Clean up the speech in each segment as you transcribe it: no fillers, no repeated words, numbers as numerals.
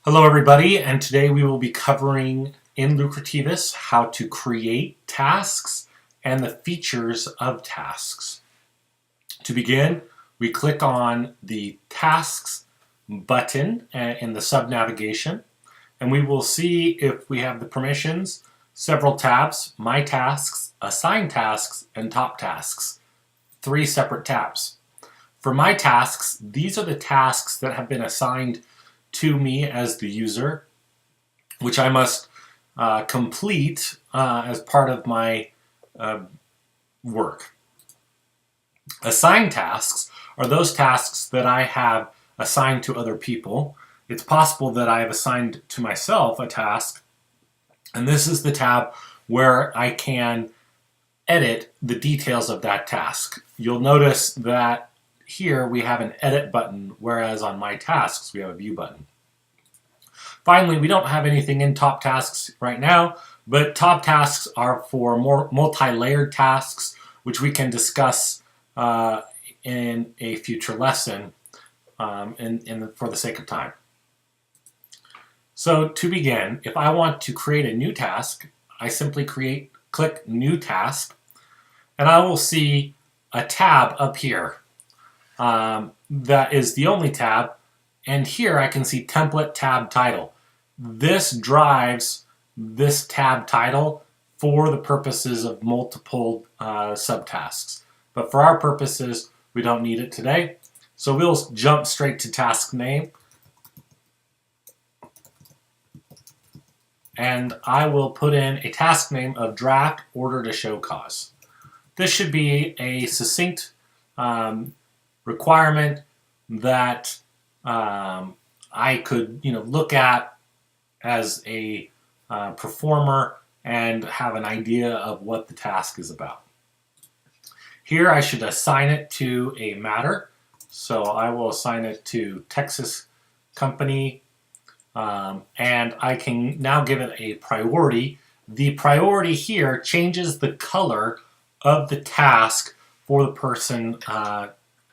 Hello everybody, and today we will be covering in Lucrativus how to create tasks and the features of tasks. To begin, we click on the Tasks button in the sub-navigation, and we will see if we have the permissions, several tabs, My Tasks, Assign Tasks, and Top Tasks. 3 separate tabs. For My Tasks, these are the tasks that have been assigned to me as the user, which I must complete as part of my work. Assigned tasks are those tasks that I have assigned to other people. It's possible that I have assigned to myself a task, and this is the tab where I can edit the details of that task. You'll notice that here we have an edit button, whereas on My Tasks we have a view button. Finally, we don't have anything in Top Tasks right now, but Top Tasks are for more multi-layered tasks, which we can discuss in a future lesson for the sake of time. So to begin, if I want to create a new task, I simply click New Task, and I will see a tab up here. That is the only tab, and here I can see Template Tab Title. This drives this tab title for the purposes of multiple subtasks. But for our purposes, we don't need it today. So we'll jump straight to task name. And I will put in a task name of Draft Order to Show Cause. This should be a succinct requirement that I could look at as a performer and have an idea of what the task is about. Here I should assign it to a matter. So I will assign it to Texas Company, and I can now give it a priority. The priority here changes the color of the task for the person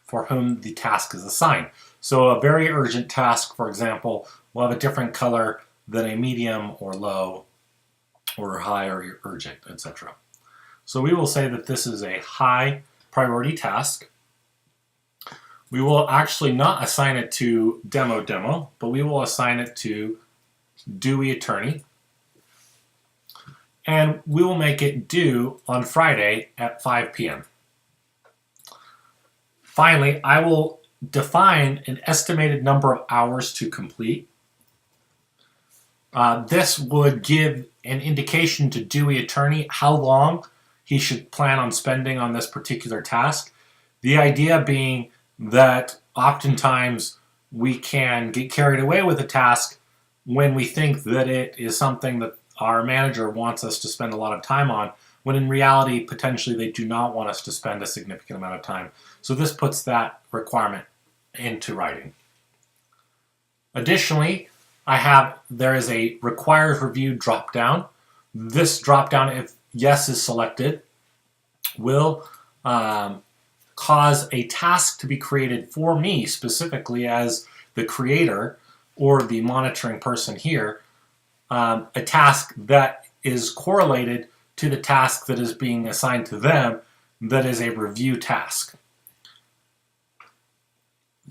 for whom the task is assigned. So a very urgent task, for example, will have a different color than a medium or low or high or urgent, etc. So we will say that this is a high priority task. We will actually not assign it to demo, but we will assign it to Dewey Attorney. And we will make it due on Friday at 5 p.m. Finally, I will define an estimated number of hours to complete. This would give an indication to Dewey Attorney how long he should plan on spending on this particular task. The idea being that oftentimes we can get carried away with a task when we think that it is something that our manager wants us to spend a lot of time on, when in reality, potentially they do not want us to spend a significant amount of time. So this puts that requirement into writing. Additionally, there is a requires review drop-down. This drop-down, if yes is selected, will cause a task to be created for me specifically as the creator or the monitoring person here, a task that is correlated to the task that is being assigned to them, that is a review task.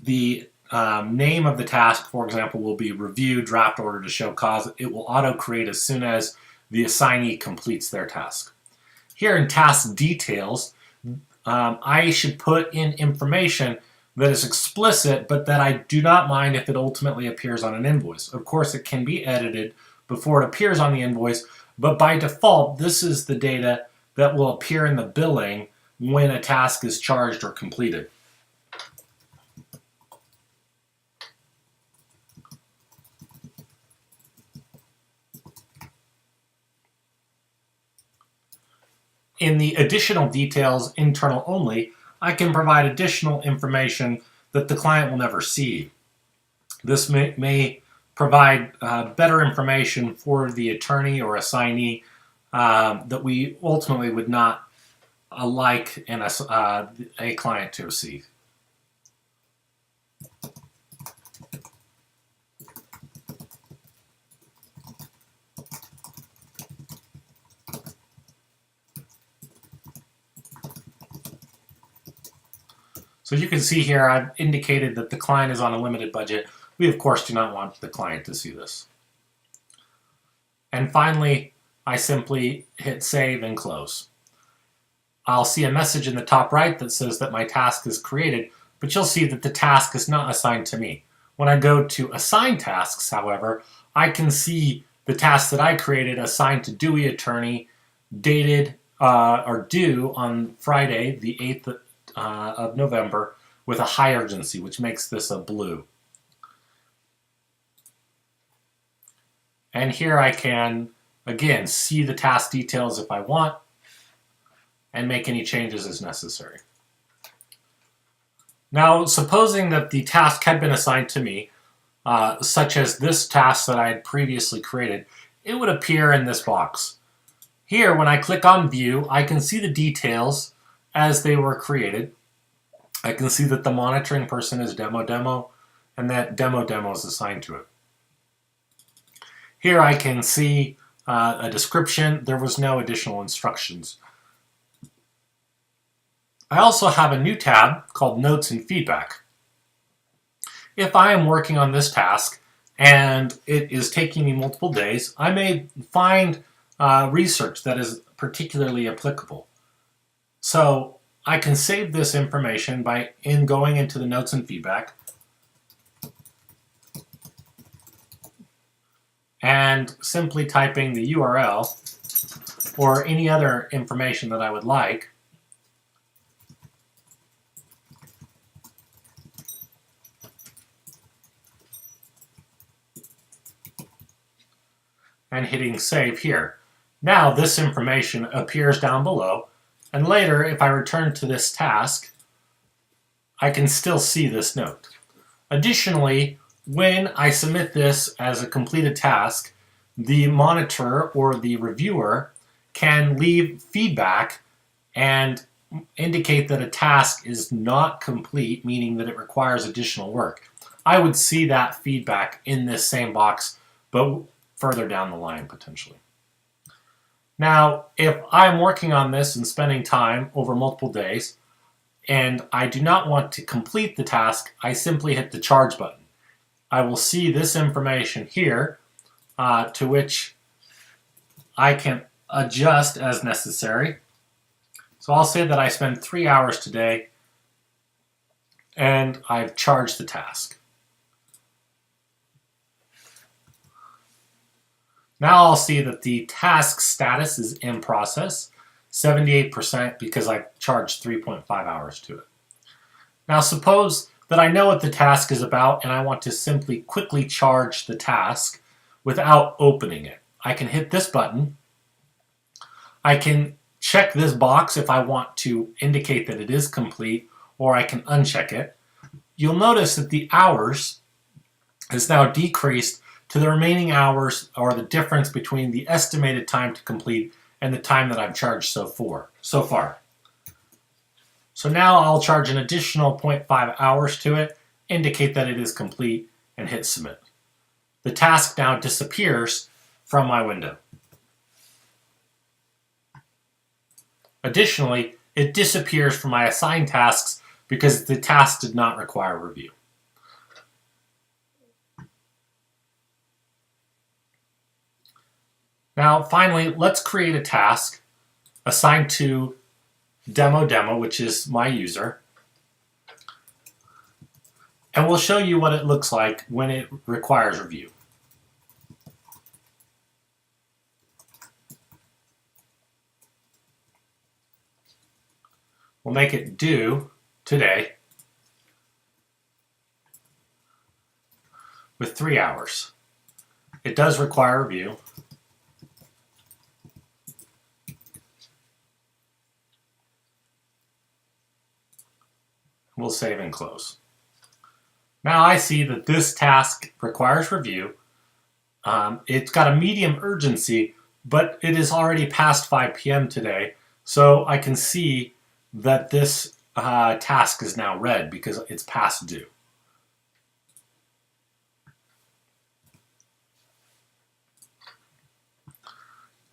The name of the task, for example, will be Review Draft Order to Show Cause. It will auto-create as soon as the assignee completes their task. Here in Task Details, I should put in information that is explicit, but that I do not mind if it ultimately appears on an invoice. Of course, it can be edited before it appears on the invoice, but by default, this is the data that will appear in the billing when a task is charged or completed. In the additional details, internal only, I can provide additional information that the client will never see. This may provide better information for the attorney or assignee that we ultimately would not like a client to see. So you can see here I've indicated that the client is on a limited budget. We of course do not want the client to see this. And finally, I simply hit save and close. I'll see a message in the top right that says that my task is created, but you'll see that the task is not assigned to me. When I go to assign tasks, however, I can see the task that I created assigned to Dewey Attorney, dated or due on Friday, the 8th of November, with a high urgency, which makes this a blue. And here I can, again, see the task details if I want and make any changes as necessary. Now, supposing that the task had been assigned to me, such as this task that I had previously created, it would appear in this box. Here, when I click on View, I can see the details as they were created. I can see that the monitoring person is demo, and that demo is assigned to it. Here I can see a description. There was no additional instructions. I also have a new tab called Notes and Feedback. If I am working on this task and it is taking me multiple days, I may find research that is particularly applicable. So I can save this information by going into the Notes and Feedback and simply typing the URL or any other information that I would like. And hitting save here. Now this information appears down below, and later if I return to this task, I can still see this note. Additionally, when I submit this as a completed task, the monitor or the reviewer can leave feedback and indicate that a task is not complete, meaning that it requires additional work. I would see that feedback in this same box, but further down the line potentially. Now, if I'm working on this and spending time over multiple days, and I do not want to complete the task, I simply hit the charge button. I will see this information here, to which I can adjust as necessary. So I'll say that I spent 3 hours today, and I've charged the task. Now I'll see that the task status is in process, 78% because I charged 3.5 hours to it. Now suppose that I know what the task is about and I want to simply quickly charge the task without opening it. I can hit this button. I can check this box if I want to indicate that it is complete, or I can uncheck it. You'll notice that the hours is now decreased to the remaining hours, or the difference between the estimated time to complete and the time that I've charged so far. So now I'll charge an additional 0.5 hours to it, indicate that it is complete, and hit submit. The task now disappears from my window. Additionally, it disappears from my assigned tasks because the task did not require review. Now, finally, let's create a task assigned to demo, which is my user. And we'll show you what it looks like when it requires review. We'll make it due today with 3 hours. It does require review. We'll save and close. Now I see that this task requires review. It's got a medium urgency, but it is already past 5 p.m. today, so I can see that this task is now red because it's past due.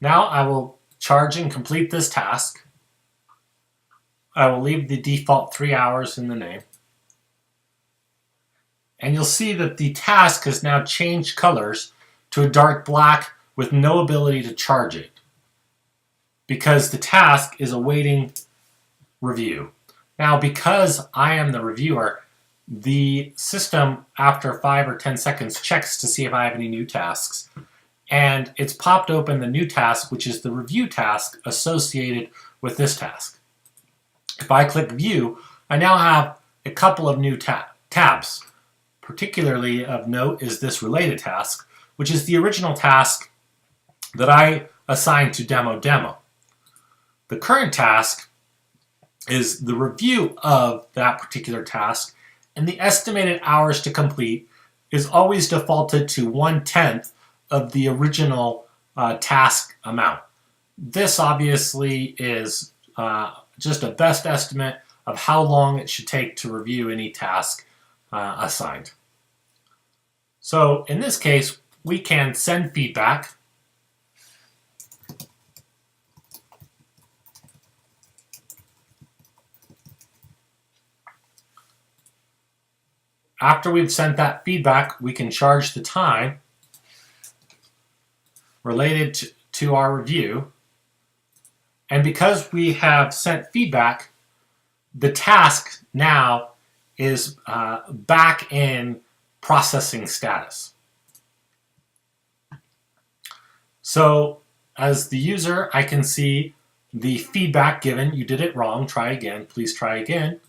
Now I will charge and complete this task. I will leave the default 3 hours in the name. And you'll see that the task has now changed colors to a dark black with no ability to charge it, because the task is awaiting review. Now, because I am the reviewer, the system after 5 or 10 seconds checks to see if I have any new tasks. And it's popped open the new task, which is the review task associated with this task. If I click view, I now have a couple of new tabs. Particularly of note is this related task, which is the original task that I assigned to demo. The current task is the review of that particular task, and the estimated hours to complete is always defaulted to 1/10 of the original task amount. This obviously is just a best estimate of how long it should take to review any task assigned. So in this case, we can send feedback. After we've sent that feedback, we can charge the time related to our review. And because we have sent feedback, the task now is back in processing status. So as the user, I can see the feedback given. You did it wrong. Try again. Please try again.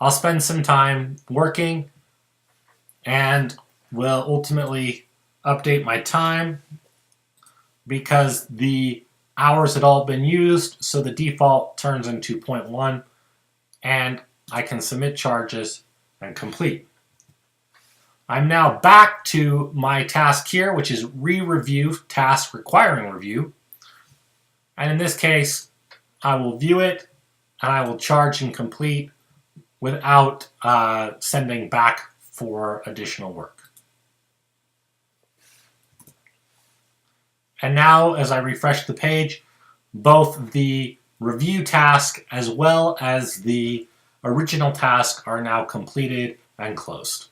I'll spend some time working and will ultimately update my time because the hours had all been used, so the default turns into 0.1, and I can submit charges and complete. I'm now back to my task here, which is re-review task requiring review. And in this case, I will view it and I will charge and complete without sending back for additional work. And now, as I refresh the page, both the review task as well as the original task are now completed and closed.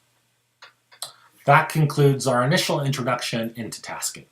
That concludes our initial introduction into tasking.